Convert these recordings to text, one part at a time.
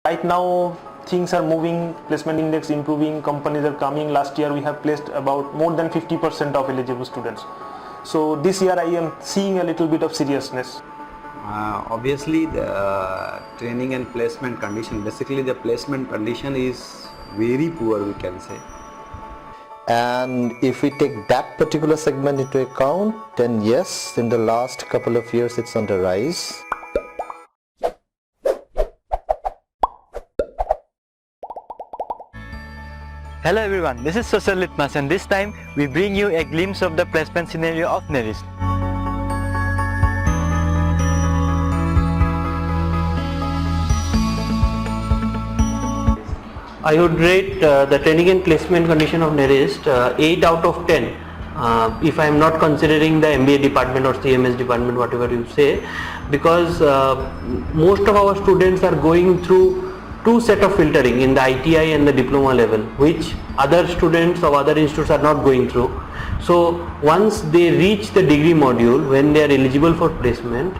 Right now things are moving, placement index improving, companies are coming. Last year we have placed about more than 50% of eligible students. So this year I am seeing a little bit of seriousness. Obviously the training and placement condition, basically the placement condition is very poor, we can say. And if we take that particular segment into account, then yes, in the last couple of years it's on the rise. Hello everyone, this is Social Litmus, and this time we bring you a glimpse of the placement scenario of NERIST. I would rate the training and placement condition of NERIST 8 out of 10 if I am not considering the MBA department or CMS department, whatever you say, because most of our students are going through two set of filtering in the ITI and the diploma level, which other students of other institutes are not going through. So once they reach the degree module, when they are eligible for placement,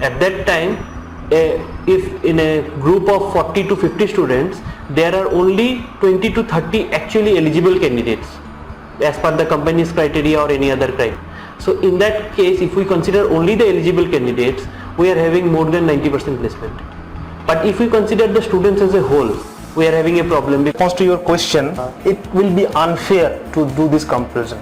at that time, if in a group of 40 to 50 students, there are only 20 to 30 actually eligible candidates as per the company's criteria or any other criteria. So in that case, if we consider only the eligible candidates, we are having more than 90% placement. But if we consider the students as a whole, we are having a problem. Response to your question, it will be unfair to do this comparison.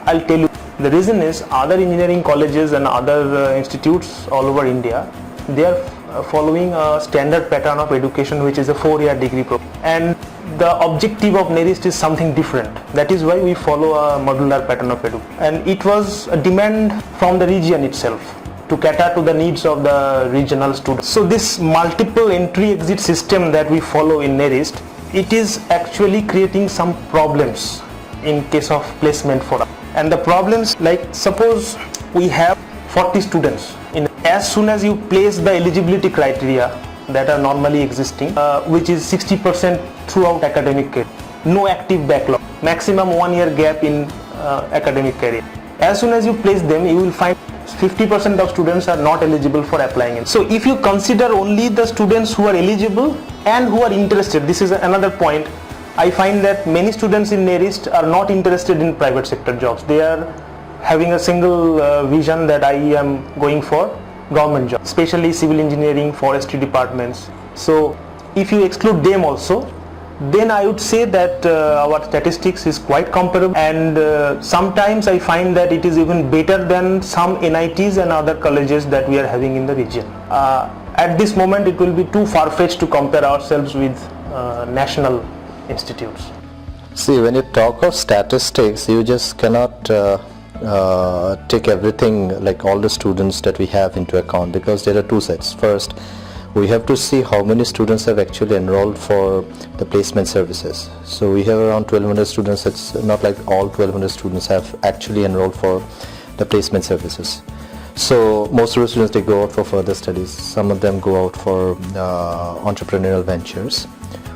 I'll tell you. The reason is other engineering colleges and other institutes all over India, they are following a standard pattern of education, which is a 4-year degree program. And the objective of NERIST is something different. That is why we follow a modular pattern of education. And it was a demand from the region itself to cater to the needs of the regional students. So this multiple entry exit system that we follow in NERIST, it is actually creating some problems in case of placement for us. And the problems, like suppose we have 40 students. As soon as you place the eligibility criteria that are normally existing, which is 60% throughout academic career, no active backlog, maximum 1 year gap in academic career. As soon as you place them, you will find 50% of students are not eligible for applying it. So if you consider only the students who are eligible and who are interested, this is another point. I find that many students in NERIST are not interested in private sector jobs. They are having a single vision that I am going for government jobs, especially civil engineering, forestry departments. So if you exclude them also, then I would say that our statistics is quite comparable, and sometimes I find that it is even better than some NITs and other colleges that we are having in the region. At this moment it will be too far-fetched to compare ourselves with national institutes. See, when you talk of statistics, you just cannot take everything, like all the students that we have, into account, because there are two sets. First, we have to see how many students have actually enrolled for the placement services. So we have around 1200 students. It's not like all 1200 students have actually enrolled for the placement services. So most of the students, they go out for further studies. Some of them go out for entrepreneurial ventures.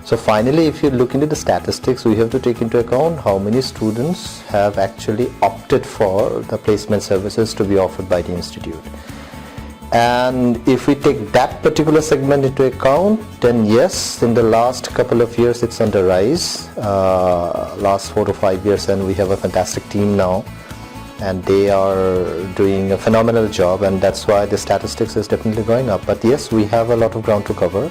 So finally, if you look into the statistics, we have to take into account how many students have actually opted for the placement services to be offered by the institute. And if we take that particular segment into account, then yes, in the last couple of years it's on the rise, last 4 to 5 years, and we have a fantastic team now, and they are doing a phenomenal job, and that's why the statistics is definitely going up. But yes, we have a lot of ground to cover,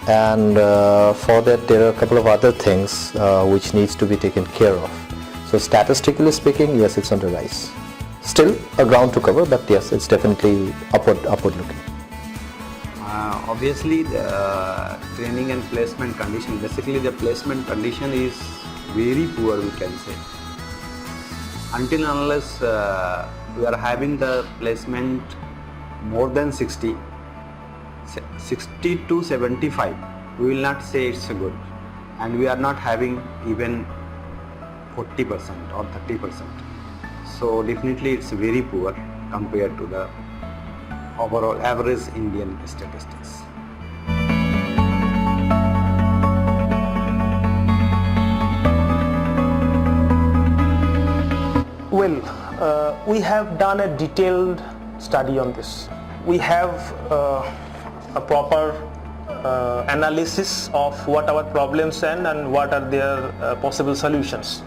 and for that there are a couple of other things which needs to be taken care of. So statistically speaking, yes, it's on the rise. Still a ground to cover, but yes, it's definitely upward looking. Obviously the training and placement condition, basically the placement condition is very poor, we can say. Until and unless we are having the placement more than 60 to 75, we will not say it's good, and we are not having even 40% or 30%. So definitely it's very poor compared to the overall average Indian statistics. Well, we have done a detailed study on this. We have a proper analysis of what our problems and what are their possible solutions.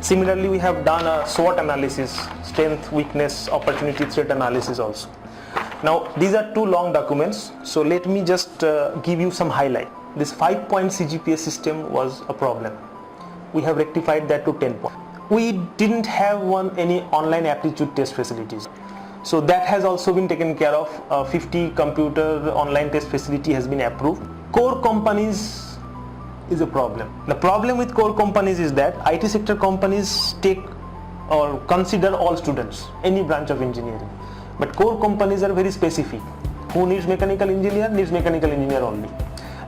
Similarly, we have done a SWOT analysis, strength, weakness, opportunity, threat analysis also. Now these are two long documents, so let me just give you some highlight. This 5-point CGPA system was a problem. We have rectified that to 10 points. We didn't have any online aptitude test facilities. So that has also been taken care of. 50 computer online test facility has been approved. Core companies is a problem. The problem with core companies is that IT sector companies take or consider all students, any branch of engineering. But core companies are very specific. Who needs mechanical engineer? Needs mechanical engineer only.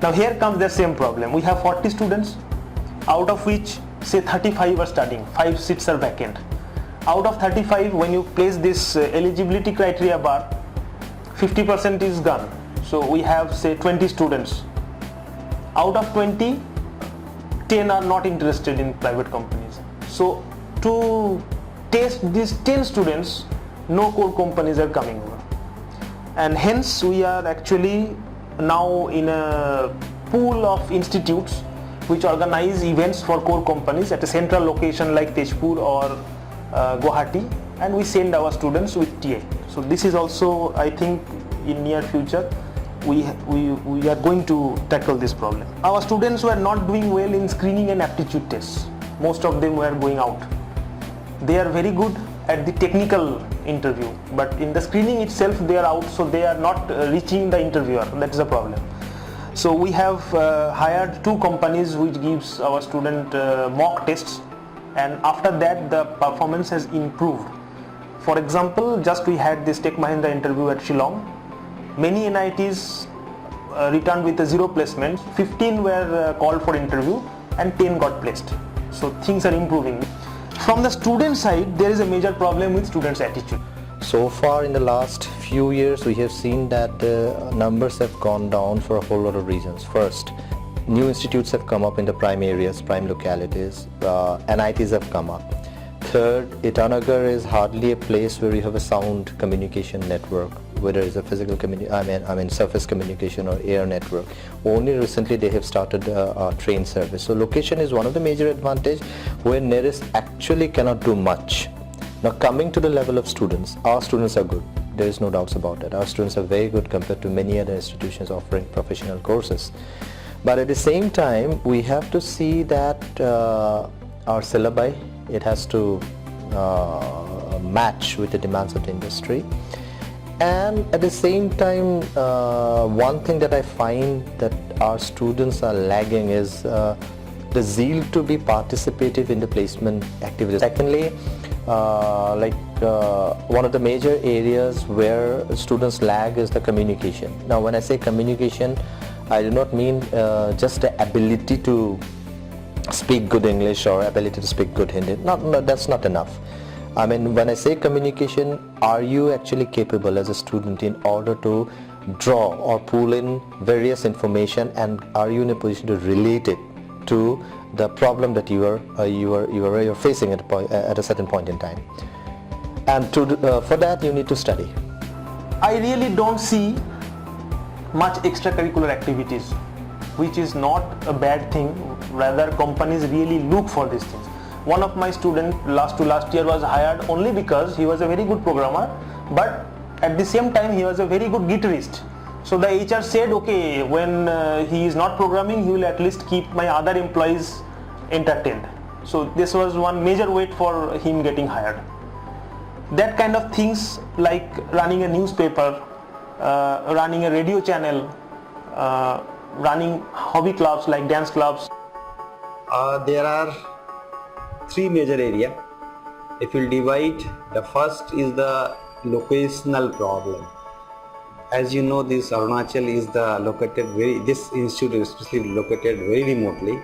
Now here comes the same problem. We have 40 students, out of which say 35 are studying, 5 seats are vacant. Out of 35, when you place this eligibility criteria bar, 50% is gone. So we have say 20 students. Out of 20, 10 are not interested in private companies. So to test these 10 students, no core companies are coming over. And hence we are actually now in a pool of institutes which organize events for core companies at a central location like Tezpur or Guwahati, and we send our students with TA. So this is also, I think, in near future we are going to tackle this problem. Our students were not doing well in screening and aptitude tests. Most of them were going out. They are very good at the technical interview, but in the screening itself they are out, so they are not reaching the interviewer. That is a problem. So we have hired 2 companies which gives our student mock tests, and after that the performance has improved. For example, just we had this Tech Mahindra interview at Shillong. Many NITs returned with a 0 placement. 15 were called for interview and 10 got placed. So things are improving. From the student side, there is a major problem with students' attitude. So far in the last few years, we have seen that the numbers have gone down for a whole lot of reasons. First, new institutes have come up in the prime areas, prime localities, NITs have come up. Third, Itanagar is hardly a place where you have a sound communication network, whether it's a physical surface communication or air network. Only recently they have started a train service. So location is one of the major advantage where NERIST actually cannot do much. Now coming to the level of students, our students are good. There is no doubts about it. Our students are very good compared to many other institutions offering professional courses. But at the same time, we have to see that our syllabi, it has to match with the demands of the industry. And at the same time, one thing that I find that our students are lagging is the zeal to be participative in the placement activities. Secondly, one of the major areas where students lag is the communication. Now when I say communication, I do not mean just the ability to speak good English or ability to speak good Hindi. That's not enough. I mean, when I say communication, are you actually capable as a student in order to draw or pull in various information, and are you in a position to relate it to the problem that you are facing at a certain point in time? And for that you need to study. I really don't see much extracurricular activities, which is not a bad thing. Rather, companies really look for these things. One of my students last year was hired only because he was a very good programmer, but at the same time he was a very good guitarist. So the HR said, okay, when he is not programming, he will at least keep my other employees entertained. So this was one major weight for him getting hired. That kind of things, like running a newspaper, running a radio channel, running hobby clubs like dance clubs. There are 3 major areas. If you divide, the first is the locational problem. As you know, this Arunachal is this institute is especially located very remotely,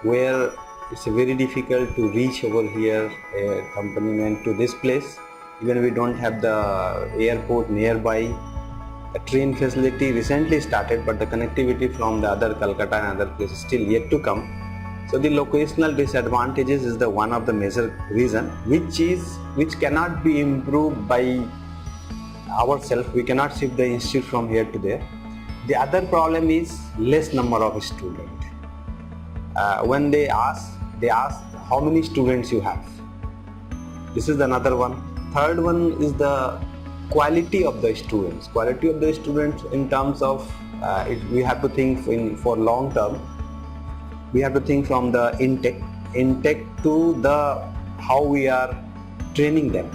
where it's very difficult to reach over here a accompaniment to this place. Even we don't have the airport nearby. A train facility recently started, but the connectivity from the other Calcutta and other places still yet to come. So the locational disadvantages is the one of the major reason, which cannot be improved by ourselves. We cannot shift the institute from here to there. The other problem is less number of students. When they ask how many students you have. This is another one. Third one is the quality of the students. Quality of the students in terms of we have to think for long term. We have to think from the intake to the how we are training them.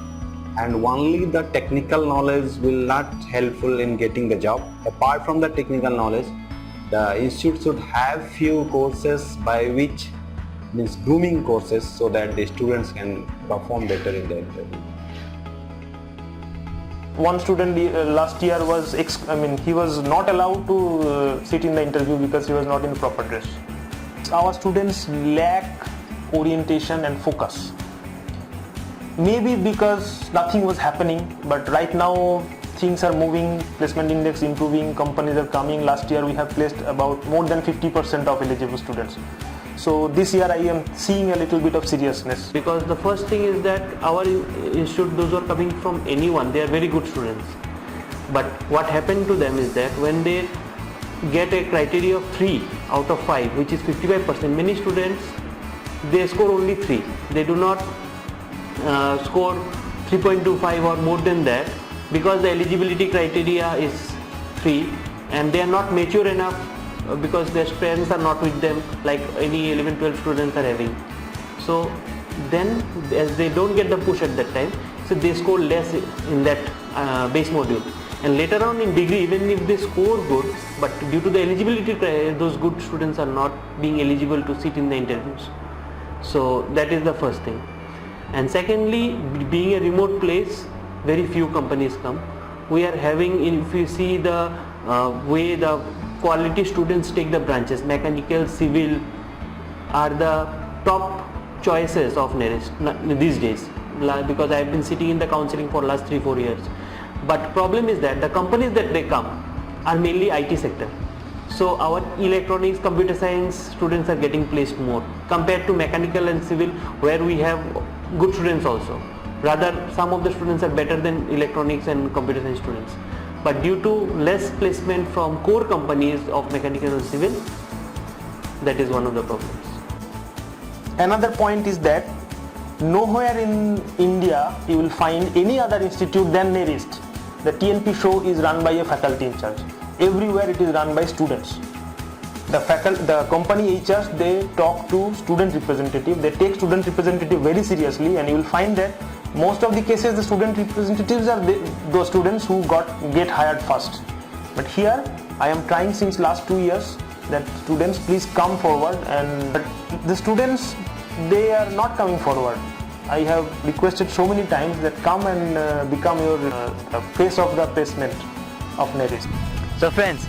And only the technical knowledge will not helpful in getting the job. Apart from the technical knowledge, the institute should have few courses by which means grooming courses so that the students can perform better in the interview. One student last year was, he was not allowed to sit in the interview because he was not in proper dress. Our students lack orientation and focus. Maybe because nothing was happening, but right now things are moving, placement index improving, companies are coming. Last year we have placed about more than 50% of eligible students. So this year I am seeing a little bit of seriousness. Because the first thing is that our institute, those who are coming from anyone, they are very good students. But what happened to them is that when they get a criteria of 3 out of 5, which is 55%, many students, they score only 3. They do not score 3.25 or more than that, because the eligibility criteria is 3 and they are not mature enough because their strengths are not with them like any 11-12 students are having. So then as they don't get the push at that time, so they score less in that base module, and later on in degree even if they score good, but due to the eligibility criteria, those good students are not being eligible to sit in the interviews. So that is the first thing. And secondly, being a remote place, very few companies come. We are having, if you see the way the quality students take the branches, mechanical, civil are the top choices of NERIST these days, because I have been sitting in the counseling for last 3-4 years. But problem is that the companies that they come are mainly IT sector. So our electronics, computer science students are getting placed more compared to mechanical and civil, where we have good students also. Rather, some of the students are better than electronics and computer science students. But due to less placement from core companies of mechanical and civil, that is one of the problems. Another point is that nowhere in India you will find any other institute than NERIST. The TNP show is run by a faculty in charge. Everywhere it is run by students. The company HRs, they talk to student representative. They take student representative very seriously, and you will find that most of the cases the student representatives are those students who get hired first. But here I am trying since last 2 years that students please come forward, but the students, they are not coming forward. I have requested so many times that come and become your face of the placement of NERIST. So friends,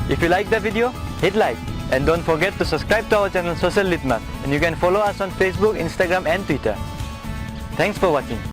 if you like the video, hit like, and don't forget to subscribe to our channel Social Litmus, and you can follow us on Facebook, Instagram and Twitter. Thanks for watching.